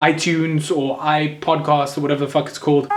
iTunes or iPodcast or whatever the fuck it's called.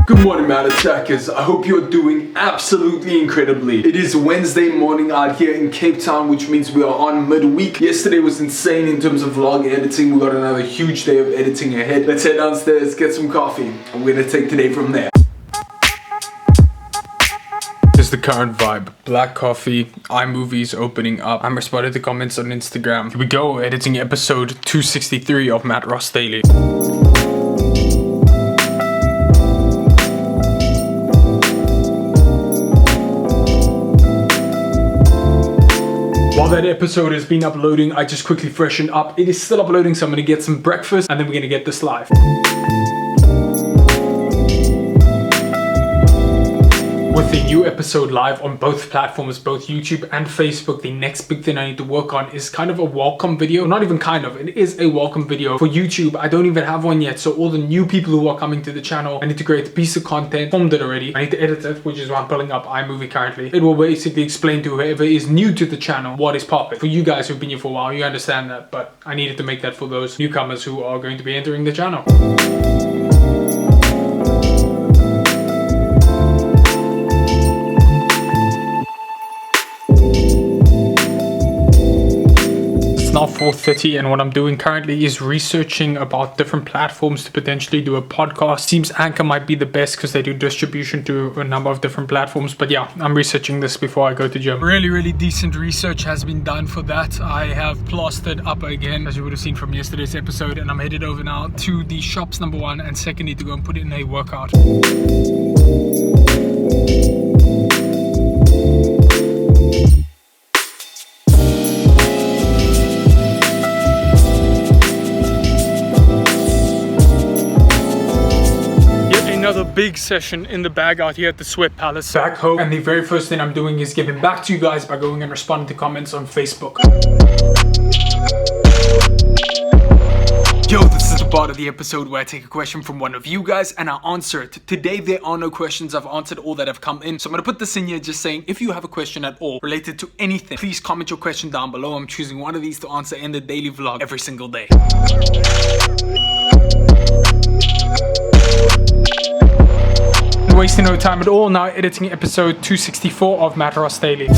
Good morning, Matt Attackers. I hope you're doing absolutely incredibly. It is Wednesday morning out here in Cape Town, which means we are on midweek. Yesterday was insane in terms of vlog editing. We got another huge day of editing ahead. Let's head downstairs, get some coffee, and we're gonna take today from there. Here's the current vibe. Black coffee, iMovies opening up. I'm responding to comments on Instagram. Here we go, editing episode 263 of MattRossDaily. While that episode has been uploading, I just quickly freshened up. It is still uploading, so I'm gonna get some breakfast and then we're gonna get this live. With the new episode live on both platforms, both YouTube and Facebook, the next big thing I need to work on is kind of a welcome video. Not even kind of, it is a welcome video for YouTube. I don't even have one yet, so all the new people who are coming to the channel, I need to create a piece of content. Filmed it already. I need to edit it, which is why I'm pulling up iMovie currently. It will basically explain to whoever is new to the channel what is popping. For you guys who've been here for a while, you understand that, but I needed to make that for those newcomers who are going to be entering the channel. Now 4:30, and what I'm doing currently is researching about different platforms to potentially do a podcast. Seems Anchor might be the best because they do distribution to a number of different platforms, but yeah, I'm researching this before I go to gym. Really decent research has been done for that. I have plastered up again, as you would have seen from yesterday's episode, and I'm headed over now to the shops, number one, and secondly to go and put in a workout. Another big session in the bag out here at the Sweat Palace. Back home, and the very first thing I'm doing is giving back to you guys by going and responding to comments on Facebook. Yo, this is the part of the episode where I take a question from one of you guys and I answer it. Today there are no questions. I've answered all that have come in, so I'm gonna put this in here just saying if you have a question at all related to anything, please comment your question down below. I'm choosing one of these to answer in the daily vlog every single day. Wasting no time at all, now editing episode 264 of MattRossDaily.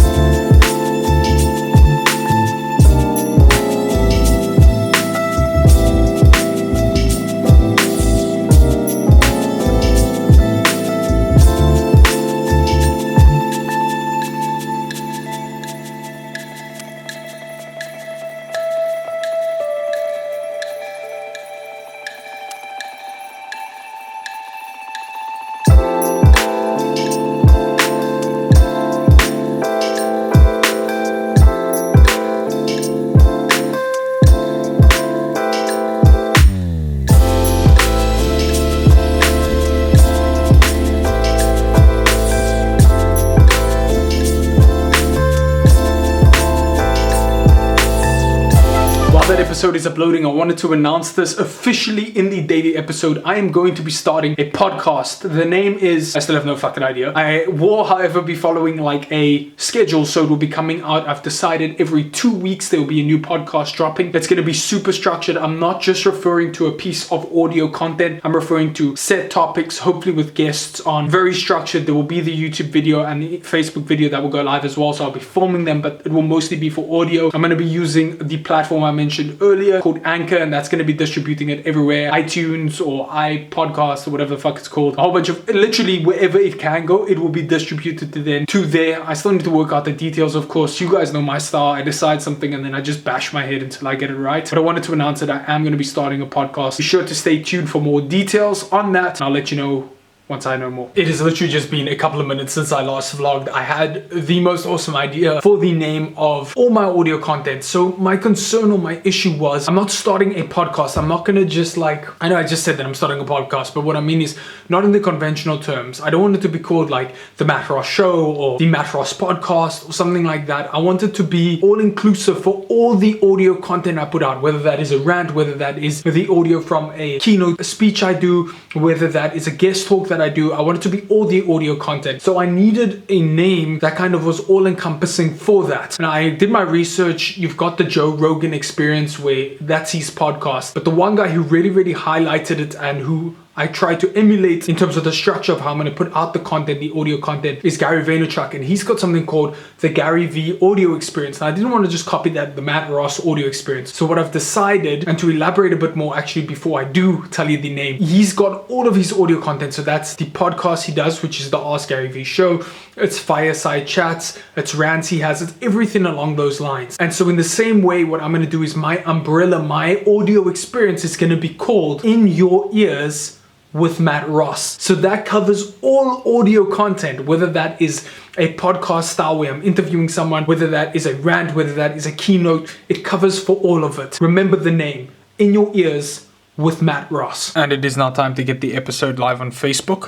That episode is uploading, I wanted to announce this officially in the daily episode. I am going to be starting a podcast. The name is, I still have no fucking idea. I will, however, be following like a schedule, so it will be coming out. I've decided every 2 weeks there will be a new podcast dropping. That's going to be super structured. I'm not just referring to a piece of audio content. I'm referring to set topics, hopefully with guests on. Very structured. There will be the YouTube video and the Facebook video that will go live as well, so I'll be filming them, but it will mostly be for audio. I'm going to be using the platform I mentioned earlier called Anchor, and that's going to be distributing it everywhere, iTunes or iPodcast or whatever the fuck it's called. A whole bunch of, literally wherever it can go, it will be distributed to there. I still need to work out the details, of course. You guys know my style. I decide something and then I just bash my head until I get it right. But I wanted to announce that I am going to be starting a podcast. Be sure to stay tuned for more details on that. I'll let you know once I know more. It has literally just been a couple of minutes since I last vlogged. I had the most awesome idea for the name of all my audio content. So my concern or my issue was, I'm not starting a podcast. I'm not gonna just like, I know I just said that I'm starting a podcast, but what I mean is not in the conventional terms. I don't want it to be called like the Matt Ross Show or the Matt Ross Podcast or something like that. I want it to be all inclusive for all the audio content I put out, whether that is a rant, whether that is the audio from a keynote speech I do, whether that is a guest talk that I do. I want it to be all the audio content. So I needed a name that kind of was all encompassing for that. And I did my research. You've got the Joe Rogan Experience, where that's his podcast. But the one guy who really highlighted it and who I try to emulate in terms of the structure of how I'm going to put out the content, the audio content, is Gary Vaynerchuk. And he's got something called the Gary V Audio Experience. And I didn't want to just copy that, the Matt Ross Audio Experience. So what I've decided, and to elaborate a bit more actually before I do tell you the name, he's got all of his audio content. So that's the podcast he does, which is the Ask Gary V Show. It's fireside chats, it's rants he has, it's everything along those lines. And so in the same way, what I'm going to do is my umbrella, my audio experience is going to be called In Your Ears with Matt Ross. So that covers all audio content, whether that is a podcast style where I'm interviewing someone, whether that is a rant, whether that is a keynote, it covers for all of it. Remember the name, In Your Ears with Matt Ross. And it is now time to get the episode live on Facebook.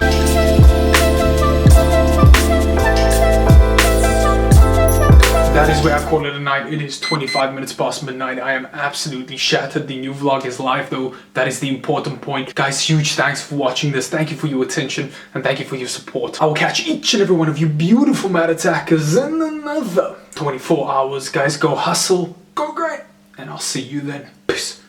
That is where I call it a night. It is 25 minutes past midnight. I am absolutely shattered. The new vlog is live though. That is the important point. Guys, huge thanks for watching this. Thank you for your attention and thank you for your support. I will catch each and every one of you beautiful Matt attackers in another 24 hours. Guys, go hustle, go grind, and I'll see you then. Peace.